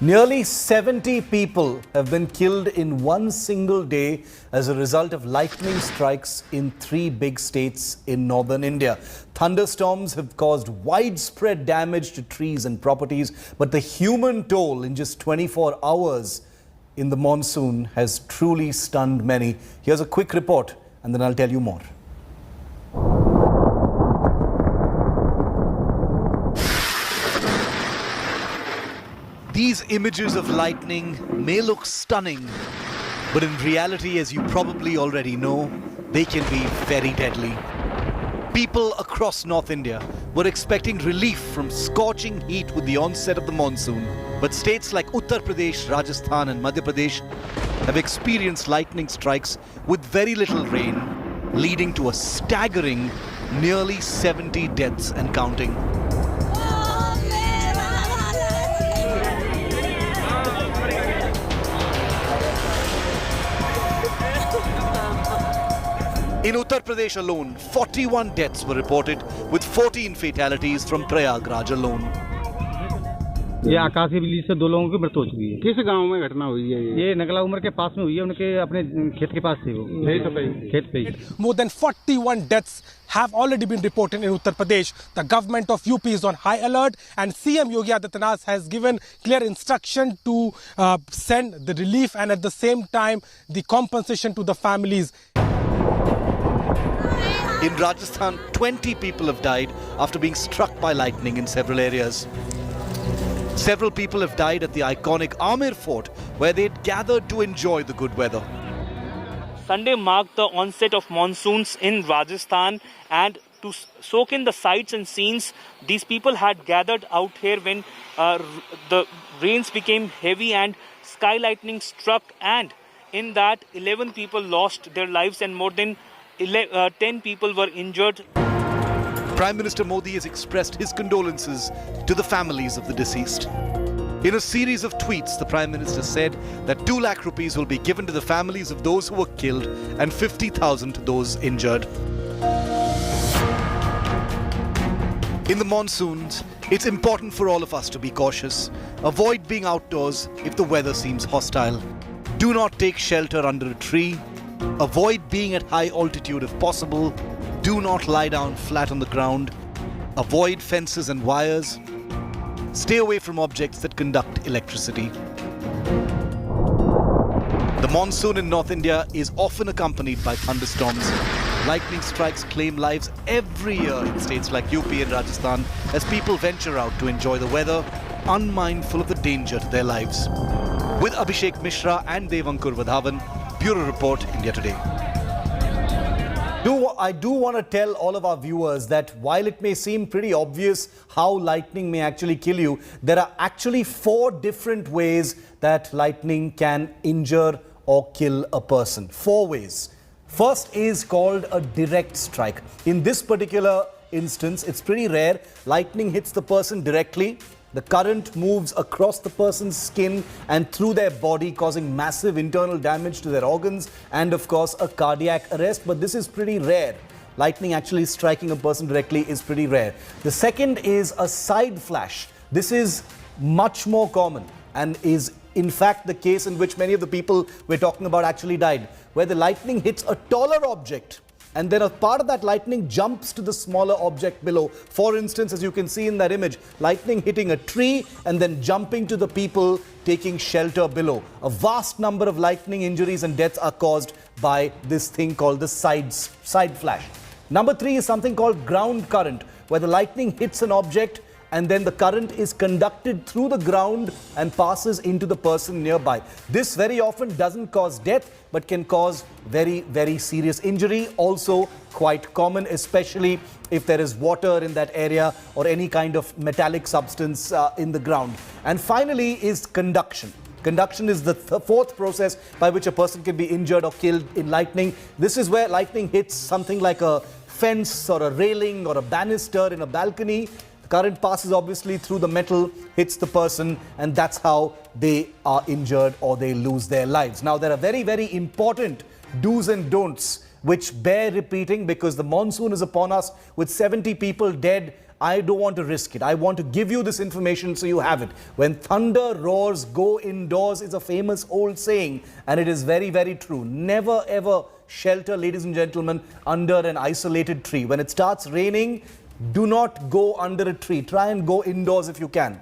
Nearly 70 people have been killed in one single day as a result of lightning strikes in 3 big states in northern India. Thunderstorms have caused widespread damage to trees and properties, but the human toll in just 24 hours in the monsoon has truly stunned many. Here's a quick report and then I'll tell you more. These images of lightning may look stunning, but in reality, as you probably already know, they can be very deadly. People across North India were expecting relief from scorching heat with the onset of the monsoon, but states like Uttar Pradesh, Rajasthan and Madhya Pradesh have experienced lightning strikes with very little rain, leading to a staggering nearly 70 deaths and counting. In Uttar Pradesh alone, 41 deaths were reported, with 14 fatalities from Prayagraj alone. ये आकाशीय बिजली से 2 लोगों की मृत्यु हो चुकी है। किस गांव में घटना हुई है? ये नगला उमर के पास में हुई है, उनके अपने खेत के पास थी वो। खेत पे ही। More than 41 deaths have already been reported in Uttar Pradesh. The government of UP is on high alert, and CM Yogi Adityanath has given clear instruction to send the relief and at the same time the compensation to the families. In Rajasthan, 20 people have died after being struck by lightning in several areas. Several people have died at the iconic Amer Fort, where they'd gathered to enjoy the good weather. Sunday marked the onset of monsoons in Rajasthan, and to soak in the sights and scenes, these people had gathered out here when the rains became heavy and sky lightning struck, and in that 11 people lost their lives and more than 10 people were injured. Prime Minister Modi has expressed his condolences to the families of the deceased. In a series of tweets, the Prime Minister said that 2 lakh rupees will be given to the families of those who were killed and 50,000 to those injured. In the monsoons, it's important for all of us to be cautious. Avoid being outdoors if the weather seems hostile. Do not take shelter under a tree. Avoid being at high altitude if possible. Do not lie down flat on the ground. Avoid fences and wires. Stay away from objects that conduct electricity. The monsoon in North India is often accompanied by thunderstorms. Lightning strikes claim lives every year in states like UP and Rajasthan as people venture out to enjoy the weather, unmindful of the danger to their lives. With Abhishek Mishra and Devankur Vadhavan, Bureau Report, India Today. I do want to tell all of our viewers that while it may seem pretty obvious how lightning may actually kill you, there are actually 4 different ways that lightning can injure or kill a person. 4 ways. First is called a direct strike. In this particular instance, it's pretty rare. Lightning hits the person directly. The current moves across the person's skin and through their body, causing massive internal damage to their organs and, of course, a cardiac arrest. But this is pretty rare. Lightning actually striking a person directly is pretty rare. The second is a side flash. This is much more common and is, in fact, the case in which many of the people we're talking about actually died, where the lightning hits a taller object and then a part of that lightning jumps to the smaller object below. For instance, as you can see in that image, lightning hitting a tree and then jumping to the people taking shelter below. A vast number of lightning injuries and deaths are caused by this thing called the side flash. Number 3 is something called ground current, where the lightning hits an object and then the current is conducted through the ground and passes into the person nearby. This very often doesn't cause death, but can cause very, very serious injury. Also quite common, especially if there is water in that area or any kind of metallic substance in the ground. And finally is conduction. Conduction is the 4th process by which a person can be injured or killed in lightning. This is where lightning hits something like a fence or a railing or a banister in a balcony. Current passes obviously through the metal, hits the person, and that's how they are injured or they lose their lives. Now, there are very, very important do's and don'ts which bear repeating because the monsoon is upon us with 70 people dead I don't want to risk it. I want to give you this information so you have it. When thunder roars, go indoors is a famous old saying, and it is very, very true. Never ever shelter, ladies and gentlemen, under an isolated tree. When it starts raining, do not go under a tree. Try and go indoors if you can.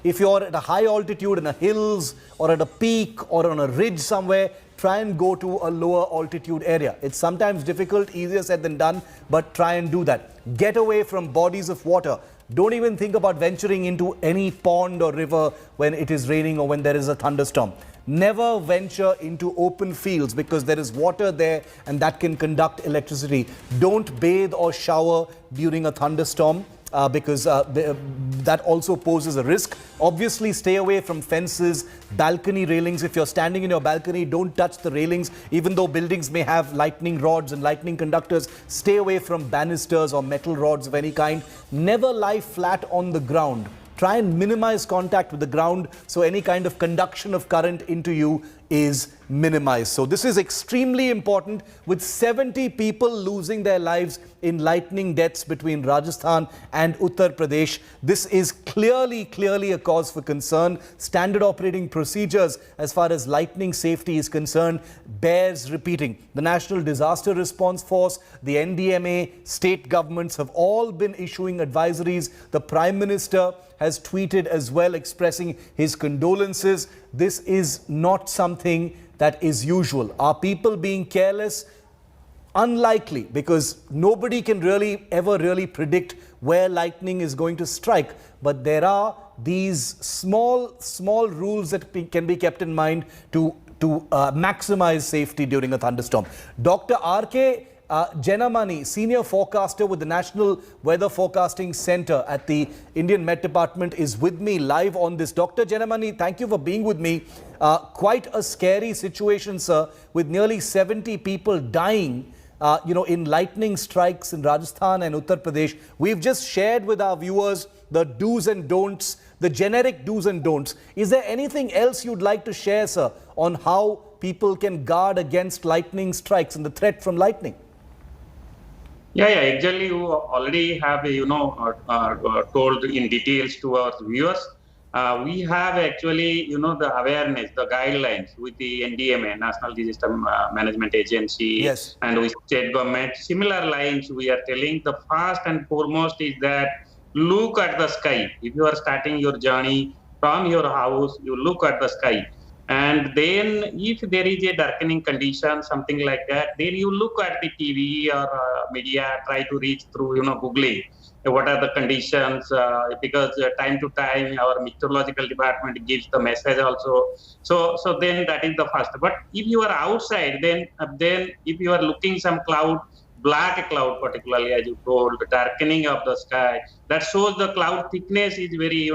If you're at a high altitude in the hills or at a peak or on a ridge somewhere, try and go to a lower altitude area. It's sometimes difficult, easier said than done, but try and do that. Get away from bodies of water. Don't even think about venturing into any pond or river when it is raining or when there is a thunderstorm. Never venture into open fields because there is water there and that can conduct electricity. Don't bathe or shower during a thunderstorm. Because that also poses a risk. Obviously, stay away from fences, balcony railings. If you're standing in your balcony, don't touch the railings. Even though buildings may have lightning rods and lightning conductors, stay away from banisters or metal rods of any kind. Never lie flat on the ground. Try and minimize contact with the ground so any kind of conduction of current into you is minimized. So this is extremely important, with 70 people losing their lives in lightning deaths between Rajasthan and Uttar Pradesh. This is clearly a cause for concern. Standard operating procedures as far as lightning safety is concerned bears repeating. The National Disaster Response Force, the NDMA, state governments have all been issuing advisories. The Prime Minister has tweeted as well, expressing his condolences. This is not something that is usual. Are people being careless? Unlikely, because nobody can ever really predict where lightning is going to strike. But there are these small rules that can be kept in mind to maximize safety during a thunderstorm. Dr. R.K. Jenamani, senior forecaster with the National Weather Forecasting Center at the Indian Met Department, is with me live on this. Dr. Jenamani, thank you for being with me. Quite a scary situation, sir, with nearly 70 people dying in lightning strikes in Rajasthan and Uttar Pradesh. We've just shared with our viewers the do's and don'ts, the generic do's and don'ts. Is there anything else you'd like to share, sir, on how people can guard against lightning strikes and the threat from lightning? Yeah. Actually, you already have, told in details to our viewers. We have actually, the awareness, the guidelines with the NDMA, National Disaster Management Agency, yes, and with state government. Similar lines we are telling. The first and foremost is that look at the sky. If you are starting your journey from your house, you look at the sky. And then if there is a darkening condition, something like that, then you look at the TV or media, try to reach through, Googling what are the conditions, because time to time our meteorological department gives the message also. So then that is the first. But if you are outside, then if you are looking some cloud, black cloud particularly, as you told, the darkening of the sky, that shows the cloud thickness is very,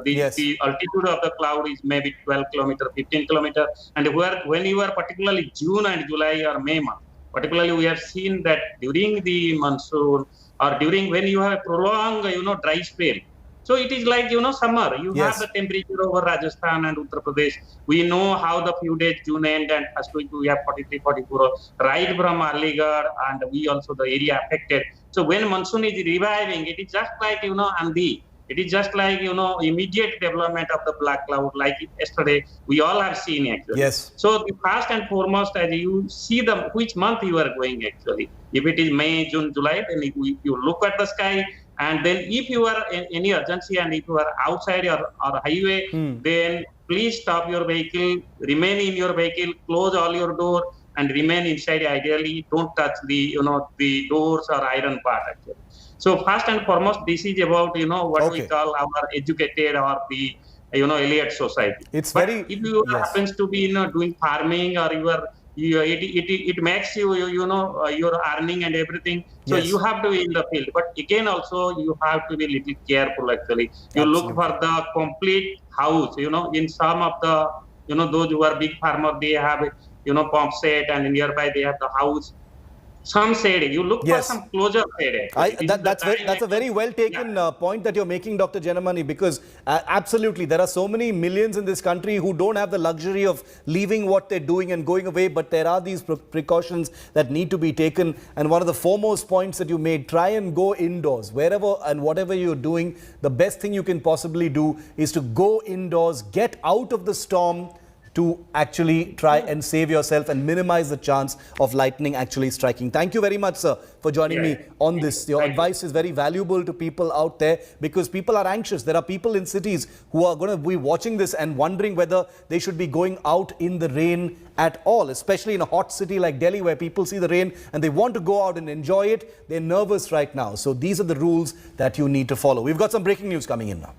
yes, the altitude of the cloud is maybe 12 kilometer, 15 kilometer. And when you are particularly June and July or May month, particularly we have seen that during the monsoon or during when you have prolonged, dry spell. So it is like, summer. You yes, have the temperature over Rajasthan and Uttar Pradesh. We know how the few days, June end and first week we have 43, 44, right from Aligarh, and we also the area affected. So when monsoon is reviving, it is just like, Andhi. It is just like, immediate development of the black cloud, like yesterday, we all have seen actually. yes. So the first and foremost, as you see which month you are going actually. If it is May, June, July, then you look at the sky. And then if you are in any urgency and if you are outside or highway, then please stop your vehicle, remain in your vehicle, close all your door and remain inside ideally. Don't touch the doors or iron part actually. So first and foremost, this is about, what we call our educated or the, elite society. It's but very, if you yes, happens to be, doing farming or it makes you, your earning and everything. So yes, you have to be in the field. But again, also you have to be a little careful actually. You absolutely look for the complete house, in some of the, those who are big farmers, they have, pump set and nearby they have the house. some shade. You look Yes. for some closure shade. Actually. This is the That's a time very well taken point that you're making, Dr. Janamani, because absolutely there are so many millions in this country who don't have the luxury of leaving what they're doing and going away, but there are these precautions that need to be taken. And one of the foremost points that you made, try and go indoors. Wherever and whatever you're doing, the best thing you can possibly do is to go indoors, get out of the storm, to actually try and save yourself and minimize the chance of lightning actually striking. Thank you very much, sir, for joining me on this. Your advice is very valuable to people out there because people are anxious. There are people in cities who are going to be watching this and wondering whether they should be going out in the rain at all, especially in a hot city like Delhi where people see the rain and they want to go out and enjoy it. They're nervous right now. So these are the rules that you need to follow. We've got some breaking news coming in now.